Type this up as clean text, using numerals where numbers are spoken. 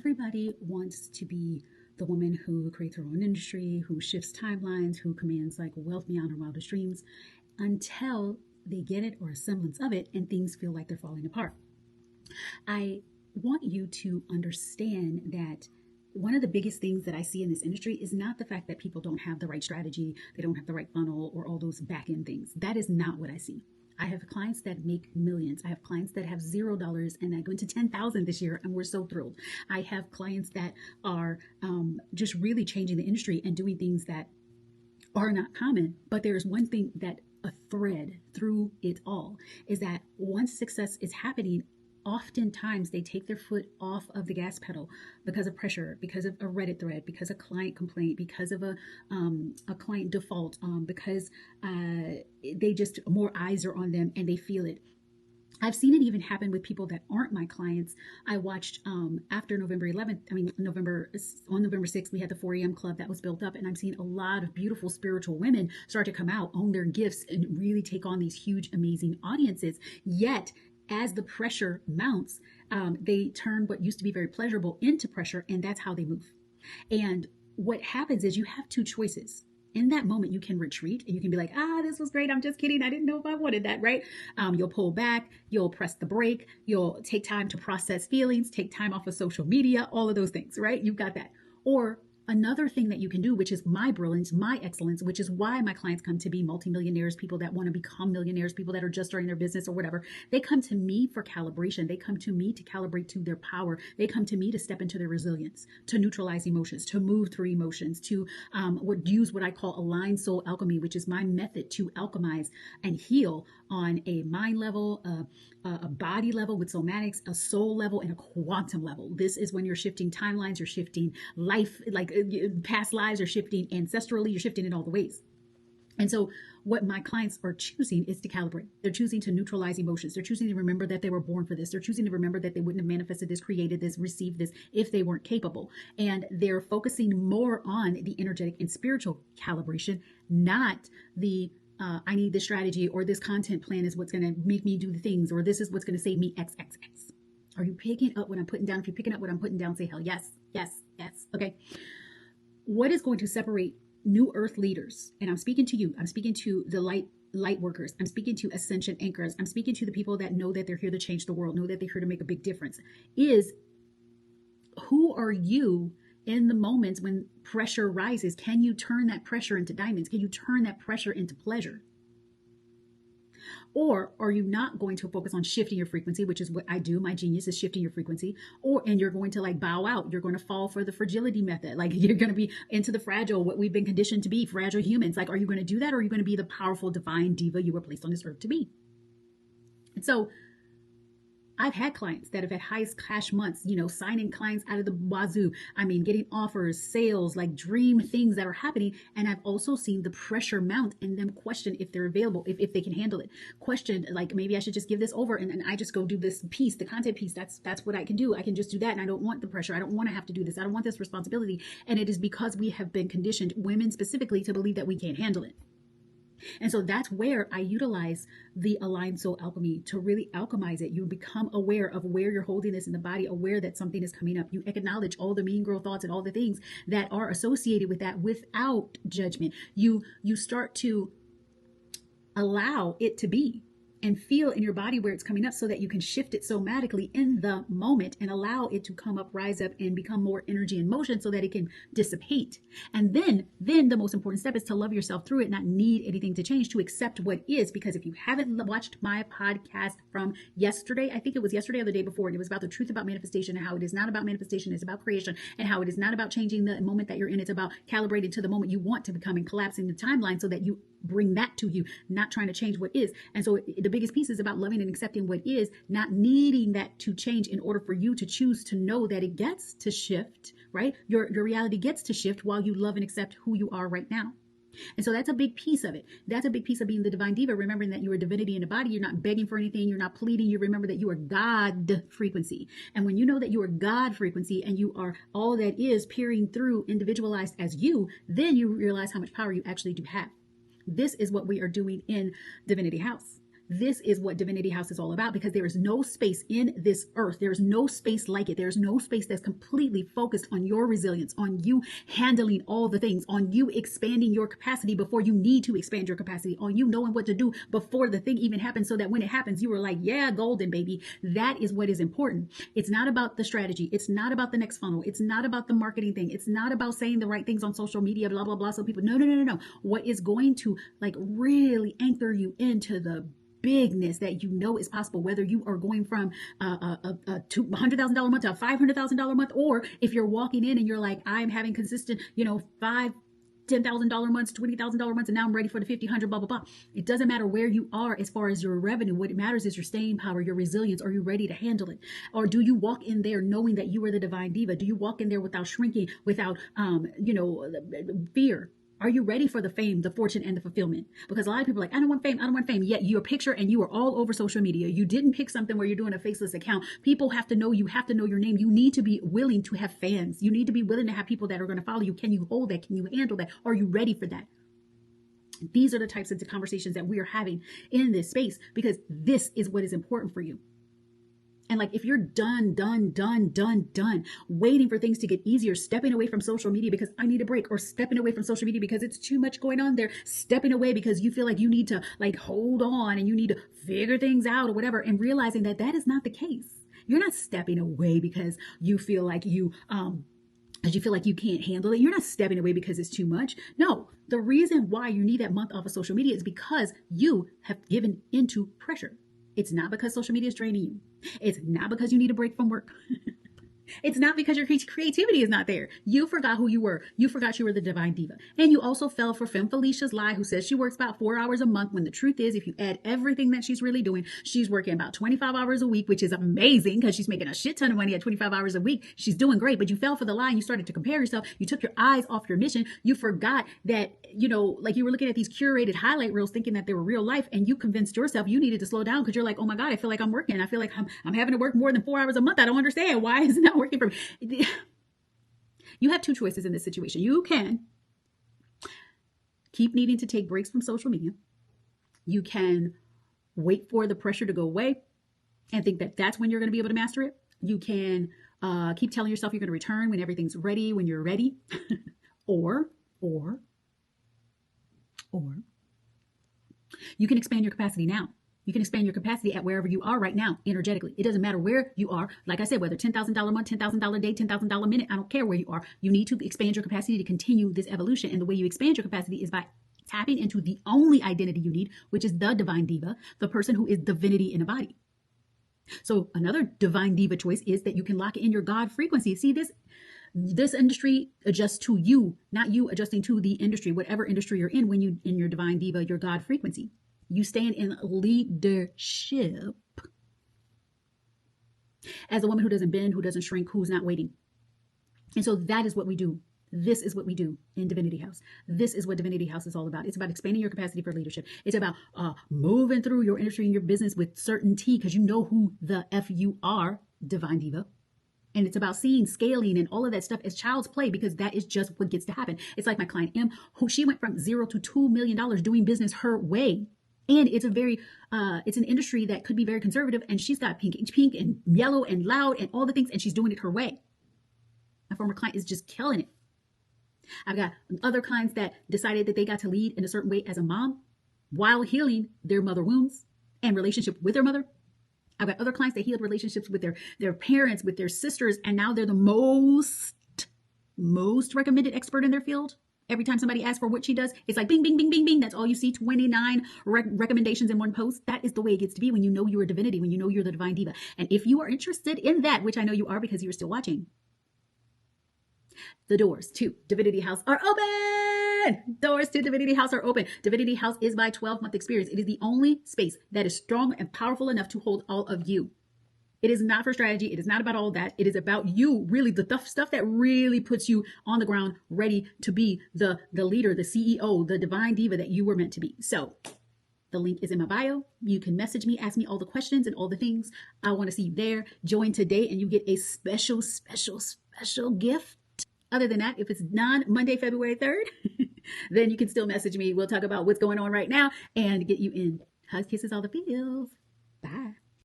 Everybody wants to be the woman who creates her own industry, who shifts timelines, who commands like wealth beyond her wildest dreams, until they get it or a semblance of it and things feel like they're falling apart. I want you to understand that one of the biggest things that I see in this industry is not the fact that people don't have the right strategy, they don't have the right funnel, or all those back end things. That is not what I see. I have clients that make millions. I have clients that have $0 and that go into 10,000 this year, and we're so thrilled. I have clients that are just really changing the industry and doing things that are not common. But there's one thing that a thread through it all is that once success is happening, oftentimes they take their foot off of the gas pedal because of pressure, because of a Reddit thread, because of client complaint, because of a client default, because they just more eyes are on them and they feel it. I've seen it even happen with people that aren't my clients. I watched after November 11th, on November 6th, we had the 4 a.m. club that was built up, and I'm seeing a lot of beautiful spiritual women start to come out, own their gifts, and really take on these huge, amazing audiences. Yet, as the pressure mounts, they turn what used to be very pleasurable into pressure, and that's how they move. And what happens is you have two choices. In that moment, you can retreat and you can be like, this was great. I'm just kidding. I didn't know if I wanted that, right? You'll pull back, you'll press the brake, you'll take time to process feelings, take time off of social media, all of those things, right? You've got that. Or another thing that you can do, which is my brilliance, my excellence, which is why my clients come to be multimillionaires, people that want to become millionaires, people that are just starting their business or whatever. They come to me for calibration. They come to me to calibrate to their power. They come to me to step into their resilience, to neutralize emotions, to move through emotions, to use what I call aligned soul alchemy, which is my method to alchemize and heal on a mind level, a body level with somatics, a soul level, and a quantum level. This is when you're shifting timelines, you're shifting life, like past lives, you're shifting ancestrally, you're shifting in all the ways. And so what my clients are choosing is to calibrate. They're choosing to neutralize emotions. They're choosing to remember that they were born for this. They're choosing to remember that they wouldn't have manifested this, created this, received this if they weren't capable. And they're focusing more on the energetic and spiritual calibration, not the I need this strategy, or this content plan is what's going to make me do the things, or this is what's going to save me XXX. Are you picking up what I'm putting down? If you're picking up what I'm putting down, say hell yes, yes, yes. Okay. What is going to separate new earth leaders? And I'm speaking to you. I'm speaking to the light workers. I'm speaking to ascension anchors. I'm speaking to the people that know that they're here to change the world, know that they're here to make a big difference. Is who are you in the moments when pressure rises? Can you turn that pressure into diamonds? Can you turn that pressure into pleasure? Or are you not going to focus on shifting your frequency, which is what I do? My genius is shifting your frequency. And you're going to like bow out. You're going to fall for the fragility method. Like you're going to be into the fragile, what we've been conditioned to be, fragile humans. Like, are you going to do that? Or are you going to be the powerful divine diva you were placed on this earth to be? And so I've had clients that have had highest cash months, signing clients out of the wazoo. Getting offers, sales, like dream things that are happening. And I've also seen the pressure mount and them question if they're available, if they can handle it. Question, like, maybe I should just give this over and I just go do this piece, the content piece. That's what I can do. I can just do that. And I don't want the pressure. I don't want to have to do this. I don't want this responsibility. And it is because we have been conditioned, women specifically, to believe that we can't handle it. And so that's where I utilize the aligned soul alchemy to really alchemize it. You become aware of where you're holding this in the body, aware that something is coming up. You acknowledge all the mean girl thoughts and all the things that are associated with that without judgment. You start to allow it to be and feel in your body where it's coming up so that you can shift it somatically in the moment and allow it to come up, rise up, and become more energy and motion so that it can dissipate. And then the most important step is to love yourself through it, not need anything to change, to accept what is. Because if you haven't watched my podcast from yesterday, I think it was yesterday or the day before, and it was about the truth about manifestation and how it is not about manifestation, it's about creation, and how it is not about changing the moment that you're in. It's about calibrating to the moment you want to become and collapsing the timeline so that you bring that to you, not trying to change what is. And so the biggest piece is about loving and accepting what is, not needing that to change in order for you to choose to know that it gets to shift, right? Your reality gets to shift while you love and accept who you are right now. And so that's a big piece of it. That's a big piece of being the divine diva, remembering that you are divinity in a body. You're not begging for anything. You're not pleading. You remember that you are God frequency. And when you know that you are God frequency and you are all that is peering through, individualized as you, then you realize how much power you actually do have. This is what we are doing in Divinity House. This is what Divinity House is all about, because there is no space in this earth. There is no space like it. There is no space that's completely focused on your resilience, on you handling all the things, on you expanding your capacity before you need to expand your capacity, on you knowing what to do before the thing even happens, so that when it happens, you were like, yeah, golden, baby. That is what is important. It's not about the strategy. It's not about the next funnel. It's not about the marketing thing. It's not about saying the right things on social media, blah, blah, blah. So people, no. What is going to like really anchor you into the bigness that you know is possible, whether you are going from a $200,000 a month to a $500,000 a month, or if you're walking in and you're like, I'm having consistent, $10,000 months, $20,000 months, and now I'm ready for the 50, 100, blah, blah, blah. It doesn't matter where you are as far as your revenue. What matters is your staying power, your resilience. Are you ready to handle it? Or do you walk in there knowing that you are the divine diva? Do you walk in there without shrinking, without, fear? Are you ready for the fame, the fortune, and the fulfillment? Because a lot of people are like, I don't want fame. I don't want fame. Yet your picture and you are all over social media. You didn't pick something where you're doing a faceless account. People have to know you, have to know your name. You need to be willing to have fans. You need to be willing to have people that are going to follow you. Can you hold that? Can you handle that? Are you ready for that? These are the types of conversations that we are having in this space, because this is what is important for you. And like, if you're done, waiting for things to get easier, stepping away from social media because I need a break, or stepping away from social media because it's too much going on there, stepping away because you feel like you need to like hold on and you need to figure things out or whatever, and realizing that that is not the case. You're not stepping away because you feel like you can't handle it. You're not stepping away because it's too much. No, the reason why you need that month off of social media is because you have given into pressure. It's not because social media is draining you. It's not because you need a break from work. It's not because your creativity is not there. You forgot who you were. You forgot you were the divine diva. And you also fell for Femme Felicia's lie, who says she works about 4 hours a month, when the truth is, if you add everything that she's really doing, she's working about 25 hours a week, which is amazing because she's making a shit ton of money at 25 hours a week. She's doing great, but you fell for the lie and you started to compare yourself. You took your eyes off your mission. You forgot that, like you were looking at these curated highlight reels thinking that they were real life, and you convinced yourself you needed to slow down because you're like, oh my God, I feel like I'm working. I feel like I'm having to work more than 4 hours a month. I don't understand. Why is it not working for me? You have two choices in this situation. You can keep needing to take breaks from social media. You can wait for the pressure to go away and think that that's when you're going to be able to master it. You can keep telling yourself you're going to return when everything's ready, when you're ready. or you can expand your capacity now. You can expand your capacity at wherever you are right now, energetically. It doesn't matter where you are. Like I said, whether $10,000 a month, $10,000 a day, $10,000 a minute, I don't care where you are. You need to expand your capacity to continue this evolution. And the way you expand your capacity is by tapping into the only identity you need, which is the divine diva, the person who is divinity in a body. So another divine diva choice is that you can lock in your God frequency. See, this industry adjusts to you, not you adjusting to the industry, whatever industry you're in, when you in your divine diva, your God frequency. You stand in leadership as a woman who doesn't bend, who doesn't shrink, who's not waiting. And so that is what we do. This is what we do in Divinity House. This is what Divinity House is all about. It's about expanding your capacity for leadership. It's about moving through your industry and your business with certainty, because you know who the F you are, divine diva. And it's about seeing scaling and all of that stuff as child's play, because that is just what gets to happen. It's like my client M, who she went from $0 to $2 million doing business her way. And it's it's an industry that could be very conservative, and she's got pink and yellow and loud and all the things, and she's doing it her way. My former client is just killing it. I've got other clients that decided that they got to lead in a certain way as a mom while healing their mother wounds and relationship with their mother. I've got other clients that healed relationships with their parents, with their sisters, and now they're the most recommended expert in their field. Every time somebody asks for what she does, it's like bing, bing, bing, bing, bing. That's all you see, 29 recommendations in one post. That is the way it gets to be when you know you're a divinity, when you know you're the divine diva. And if you are interested in that, which I know you are because you're still watching, the doors to Divinity House are open. Doors to Divinity House are open. Divinity House is my 12-month experience. It is the only space that is strong and powerful enough to hold all of you. It is not for strategy. It is not about all that. It is about you, really, the stuff that really puts you on the ground, ready to be the leader, the CEO, the divine diva that you were meant to be. So the link is in my bio. You can message me, ask me all the questions and all the things. I want to see you there. Join today and you get a special gift. Other than that, if it's Monday, February 3rd, then you can still message me. We'll talk about what's going on right now and get you in Hugs, kisses, all the feels. Bye.